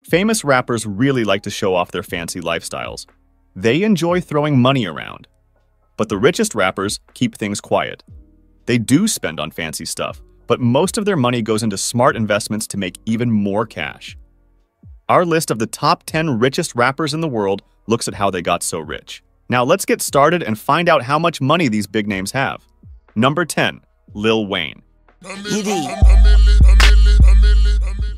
Famous rappers really like to show off their fancy lifestyles. They enjoy throwing money around. But the richest rappers keep things quiet. They do spend on fancy stuff, but most of their money goes into smart investments to make even more cash. Our list of the top 10 richest rappers in the world looks at how they got so rich. Now let's get started and find out how much money these big names have. Number 10. Lil Wayne.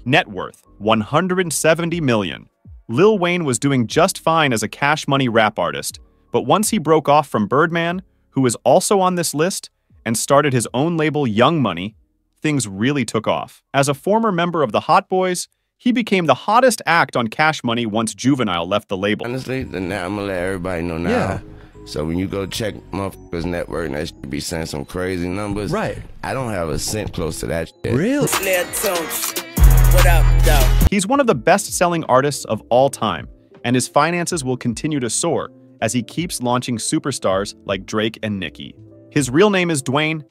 Net worth, $170 million. Lil Wayne was doing just fine as a cash money rap artist, but once he broke off from Birdman, who is also on this list, and started his own label Young Money, things really took off. As a former member of the Hot Boys, he became the hottest act on Cash Money once Juvenile left the label. Honestly, now I'm gonna let everybody know now. Yeah. So when you go check motherfuckers' network and that shit be saying some crazy numbers, Right. I don't have a cent close to that shit. Really? What up, though? He's one of the best-selling artists of all time, and his finances will continue to soar as he keeps launching superstars like Drake and Nicki. His real name is Dwayne,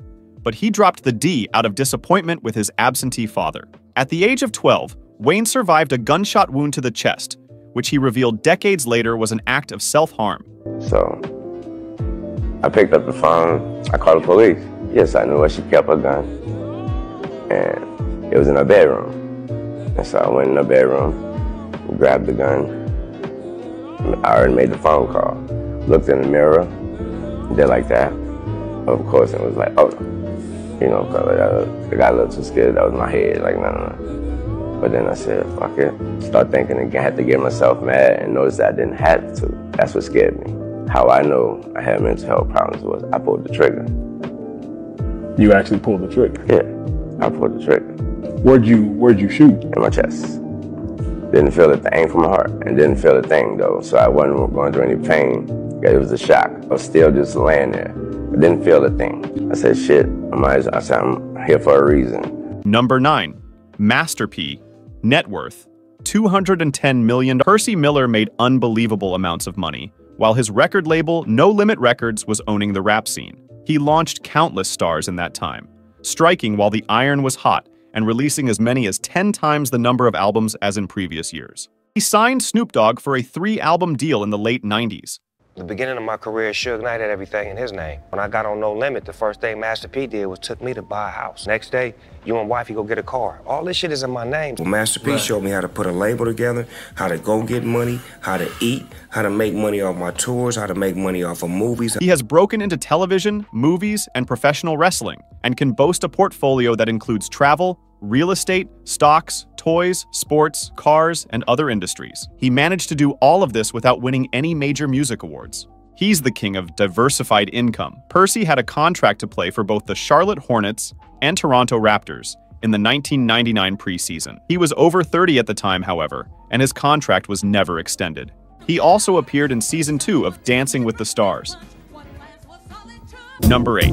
but he dropped the D out of disappointment with his absentee father. At the age of 12, Wayne survived a gunshot wound to the chest, which he revealed decades later was an act of self-harm. So I picked up the phone, I called the police. Yes, I knew where she kept her gun, and it was in her bedroom. And so I went in her bedroom, grabbed the gun. I already made the phone call, looked in the mirror, did like that. Of course, it was like, oh no. You know, cause I got a little too scared. That was my head, like, no. But then I said, fuck it. Start thinking again, I had to get myself mad and notice that I didn't have to. That's what scared me. How I know I had mental health problems was I pulled the trigger. You actually pulled the trigger? Yeah, I pulled the trigger. Where'd you shoot? In my chest. Didn't feel a thing from my heart, and didn't feel a thing though. So I wasn't going through any pain. It was a shock. I was still just laying there. I didn't feel a thing. I said, shit, I said, I'm here for a reason. Number 9. Master P. Net worth, $210 million. Percy Miller made unbelievable amounts of money, while his record label, No Limit Records, was owning the rap scene. He launched countless stars in that time, striking while the iron was hot and releasing as many as 10 times the number of albums as in previous years. He signed Snoop Dogg for a 3-album deal in the late 90s. The beginning of my career, Suge Knight had everything in his name. When I got on No Limit, the first thing Master P did was took me to buy a house. Next day, you and wifey go get a car. All this shit is in my name. Well, Master P showed me how to put a label together, how to go get money, how to eat, how to make money off my tours, how to make money off of movies. He has broken into television, movies, and professional wrestling, and can boast a portfolio that includes travel, real estate, stocks, toys, sports, cars, and other industries. He managed to do all of this without winning any major music awards. He's the king of diversified income. Percy had a contract to play for both the Charlotte Hornets and Toronto Raptors in the 1999 preseason. He was over 30 at the time, however, and his contract was never extended. He also appeared in Season 2 of Dancing with the Stars. Number 8.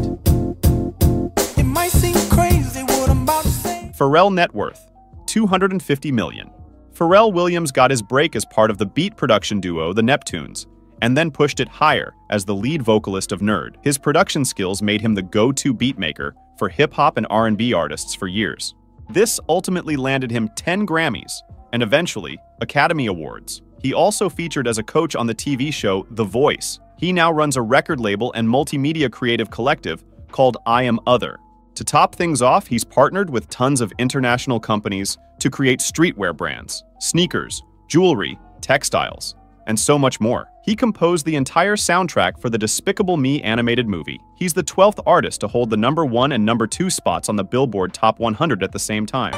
Pharrell Net Worth, $250 million. Pharrell Williams got his break as part of the beat production duo The Neptunes, and then pushed it higher as the lead vocalist of Nerd. His production skills made him the go-to beatmaker for hip-hop and R&B artists for years. This ultimately landed him 10 Grammys, and eventually, Academy Awards. He also featured as a coach on the TV show The Voice. He now runs a record label and multimedia creative collective called I Am Other. To top things off, he's partnered with tons of international companies to create streetwear brands, sneakers, jewelry, textiles, and so much more. He composed the entire soundtrack for the Despicable Me animated movie. He's the 12th artist to hold the number 1 and number 2 spots on the Billboard Top 100 at the same time.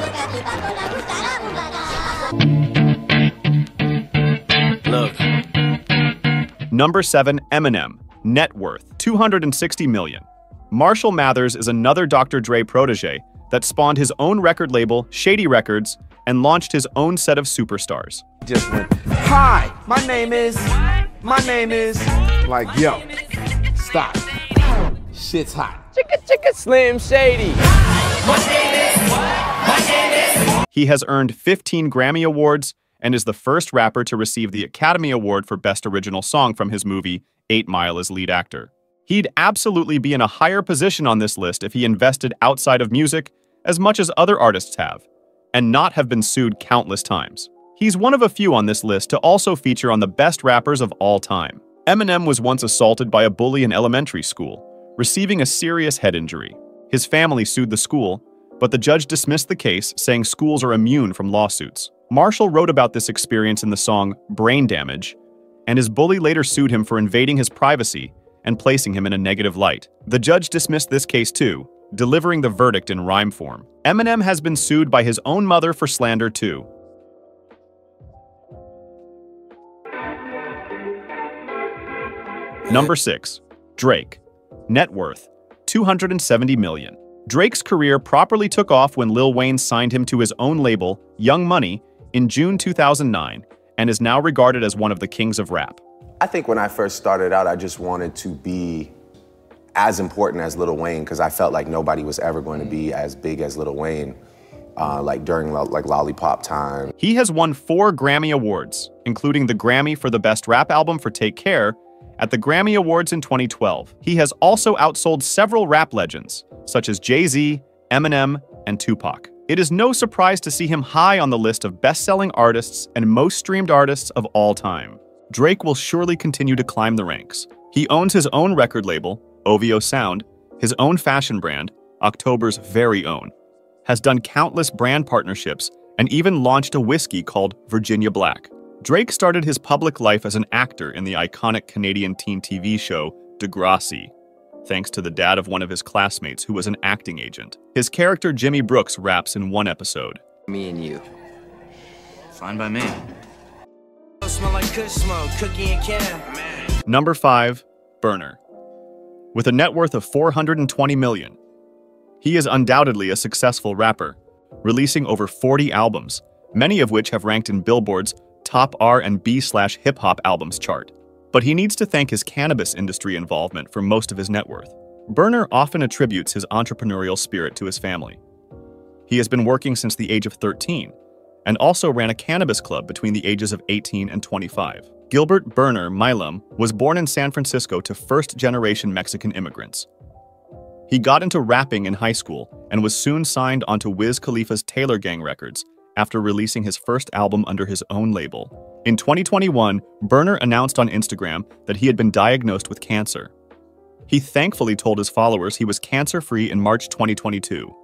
Look. Number 7. Eminem Net Worth, $260 million. Marshall Mathers is another Dr. Dre protege that spawned his own record label, Shady Records, and launched his own set of superstars. Just went, hi, my name is, like, yo, stop. Shit's hot. Chicka Slim Shady. He has earned 15 Grammy Awards and is the first rapper to receive the Academy Award for Best Original Song from his movie 8 Mile as lead actor. He'd absolutely be in a higher position on this list if he invested outside of music as much as other artists have, and not have been sued countless times. He's one of a few on this list to also feature on the best rappers of all time. Eminem was once assaulted by a bully in elementary school, receiving a serious head injury. His family sued the school, but the judge dismissed the case, saying schools are immune from lawsuits. Marshall wrote about this experience in the song Brain Damage, and his bully later sued him for invading his privacy and placing him in a negative light. The judge dismissed this case too, delivering the verdict in rhyme form. Eminem has been sued by his own mother for slander too. Number 6. Drake. Net worth, $270 million. Drake's career properly took off when Lil Wayne signed him to his own label, Young Money, in June 2009, and is now regarded as one of the kings of rap. I think when I first started out, I just wanted to be as important as Lil Wayne, because I felt like nobody was ever going to be as big as Lil Wayne, like during Lollipop time. He has won 4 Grammy Awards, including the Grammy for the Best Rap Album for Take Care at the Grammy Awards in 2012. He has also outsold several rap legends, such as Jay-Z, Eminem, and Tupac. It is no surprise to see him high on the list of best-selling artists and most streamed artists of all time. Drake will surely continue to climb the ranks. He owns his own record label, OVO Sound, his own fashion brand, October's very own, has done countless brand partnerships, and even launched a whiskey called Virginia Black. Drake started his public life as an actor in the iconic Canadian teen TV show Degrassi, thanks to the dad of one of his classmates who was an acting agent. His character Jimmy Brooks raps in one episode. Me and you. Fine by me. Smell like kush smoke, cookie and can. Number 5. Berner. With a net worth of $420 million. He is undoubtedly a successful rapper, releasing over 40 albums, many of which have ranked in Billboard's top R&B/hip-hop albums chart. But he needs to thank his cannabis industry involvement for most of his net worth. Berner often attributes his entrepreneurial spirit to his family. He has been working since the age of 13, and also ran a cannabis club between the ages of 18 and 25. Gilbert Berner Milam was born in San Francisco to first-generation Mexican immigrants. He got into rapping in high school and was soon signed onto Wiz Khalifa's Taylor Gang Records after releasing his first album under his own label. In 2021, Berner announced on Instagram that he had been diagnosed with cancer. He thankfully told his followers he was cancer-free in March 2022.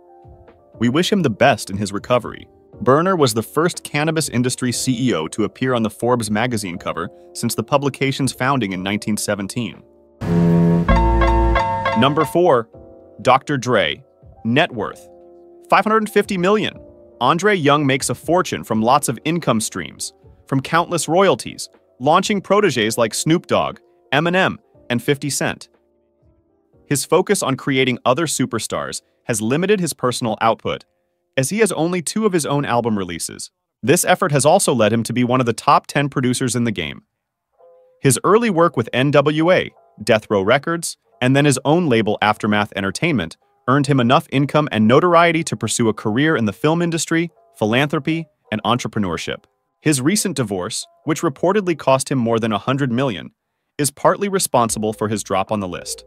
We wish him the best in his recovery. Berner was the first cannabis industry CEO to appear on the Forbes magazine cover since the publication's founding in 1917. Number 4. Dr. Dre. Net worth, $550 million. Andre Young makes a fortune from lots of income streams, from countless royalties, launching proteges like Snoop Dogg, Eminem, and 50 Cent. His focus on creating other superstars has limited his personal output, as he has only 2 of his own album releases. This effort has also led him to be one of the top 10 producers in the game. His early work with NWA, Death Row Records, and then his own label Aftermath Entertainment earned him enough income and notoriety to pursue a career in the film industry, philanthropy, and entrepreneurship. His recent divorce, which reportedly cost him more than $100 million, is partly responsible for his drop on the list.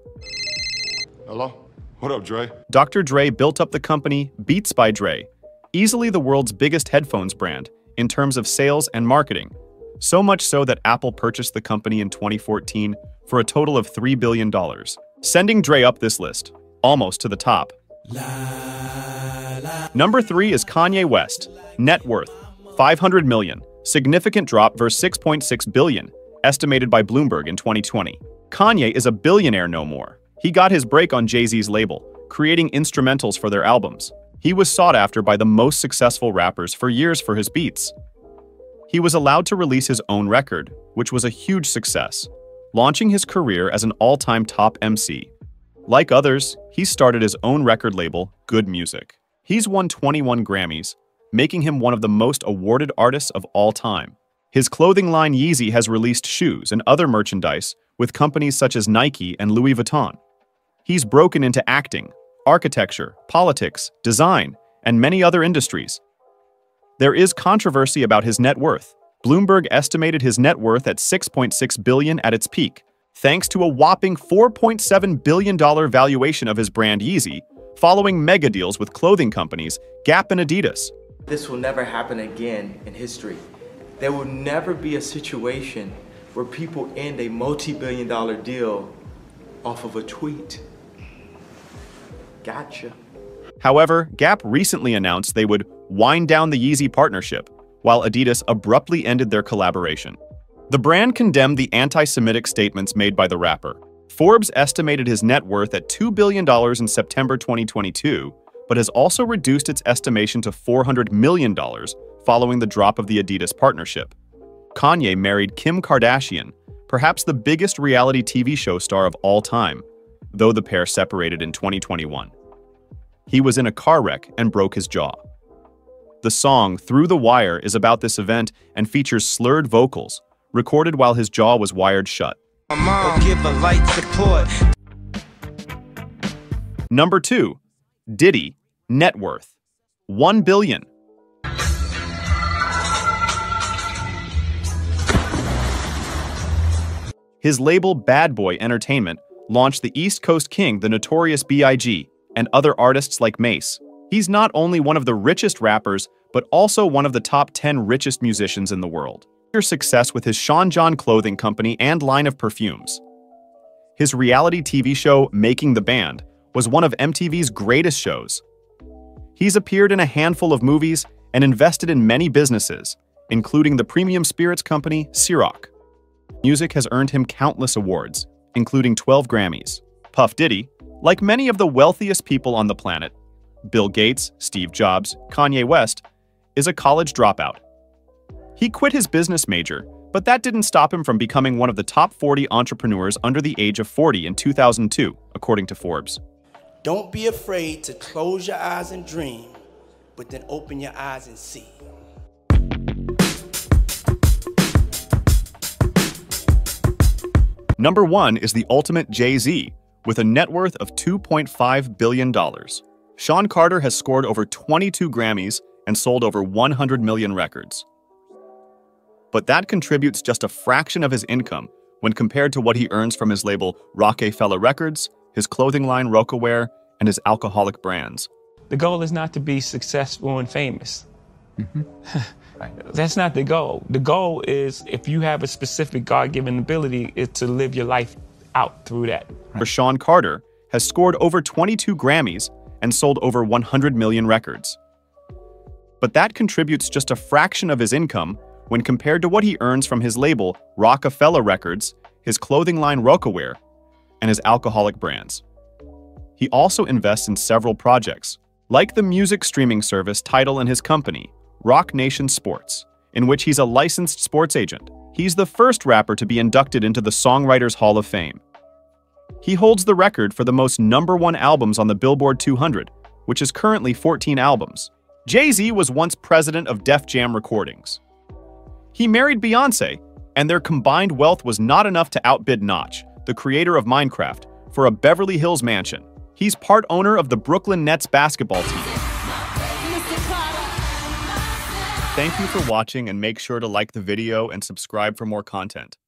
Hello? What up, Dre? Dr. Dre built up the company Beats by Dre, easily the world's biggest headphones brand in terms of sales and marketing, so much so that Apple purchased the company in 2014 for a total of $3 billion, sending Dre up this list, almost to the top. Number 3 is Kanye West. Net worth, $500 million, significant drop versus $6.6 billion, estimated by Bloomberg in 2020. Kanye is a billionaire no more. He got his break on Jay-Z's label, creating instrumentals for their albums. He was sought after by the most successful rappers for years for his beats. He was allowed to release his own record, which was a huge success, launching his career as an all-time top MC. Like others, he started his own record label, Good Music. He's won 21 Grammys, making him one of the most awarded artists of all time. His clothing line Yeezy has released shoes and other merchandise with companies such as Nike and Louis Vuitton. He's broken into acting, architecture, politics, design, and many other industries. There is controversy about his net worth. Bloomberg estimated his net worth at $6.6 billion at its peak, thanks to a whopping $4.7 billion valuation of his brand Yeezy, following mega deals with clothing companies Gap and Adidas. This will never happen again in history. There will never be a situation where people end a multi-billion-dollar deal off of a tweet. Gotcha. However, Gap recently announced they would wind down the Yeezy partnership, while Adidas abruptly ended their collaboration. The brand condemned the anti-Semitic statements made by the rapper. Forbes estimated his net worth at $2 billion in September 2022, but has also reduced its estimation to $400 million following the drop of the Adidas partnership. Kanye married Kim Kardashian, perhaps the biggest reality TV show star of all time, though the pair separated in 2021. He was in a car wreck and broke his jaw. The song Through the Wire is about this event and features slurred vocals, recorded while his jaw was wired shut. My mom give a light support. Number 2. Diddy Net Worth. $1 billion. His label Bad Boy Entertainment launched the East Coast King, the Notorious B.I.G., and other artists like Mace. He's not only one of the richest rappers, but also one of the top 10 richest musicians in the world. Success with his Sean John clothing company and line of perfumes. His reality TV show, Making the Band, was one of MTV's greatest shows. He's appeared in a handful of movies and invested in many businesses, including the premium spirits company, Ciroc. Music has earned him countless awards, including 12 Grammys. Puff Diddy, like many of the wealthiest people on the planet, Bill Gates, Steve Jobs, Kanye West, is a college dropout. He quit his business major, but that didn't stop him from becoming one of the top 40 entrepreneurs under the age of 40 in 2002, according to Forbes. Don't be afraid to close your eyes and dream, but then open your eyes and see. Number 1 is the ultimate Jay-Z, with a net worth of $2.5 billion. Sean Carter has scored over 22 Grammys and sold over 100 million records. But that contributes just a fraction of his income when compared to what he earns from his label Rockefeller Records, his clothing line Rocawear, and his alcoholic brands. The goal is not to be successful and famous. That's not the goal. The goal is, if you have a specific God-given ability, is to live your life out through that. Sean Carter has scored over 22 Grammys and sold over 100 million records. But that contributes just a fraction of his income when compared to what he earns from his label Rockefeller Records, his clothing line Rocawear, and his alcoholic brands. He also invests in several projects, like the music streaming service Tidal and his company, Rock Nation Sports, in which he's a licensed sports agent. He's the first rapper to be inducted into the Songwriters Hall of Fame. He holds the record for the most #1 albums on the Billboard 200, which is currently 14 albums. Jay-Z was once president of Def Jam Recordings. He married Beyoncé, and their combined wealth was not enough to outbid Notch, the creator of Minecraft, for a Beverly Hills mansion. He's part owner of the Brooklyn Nets basketball team. Thank you for watching, and make sure to like the video and subscribe for more content.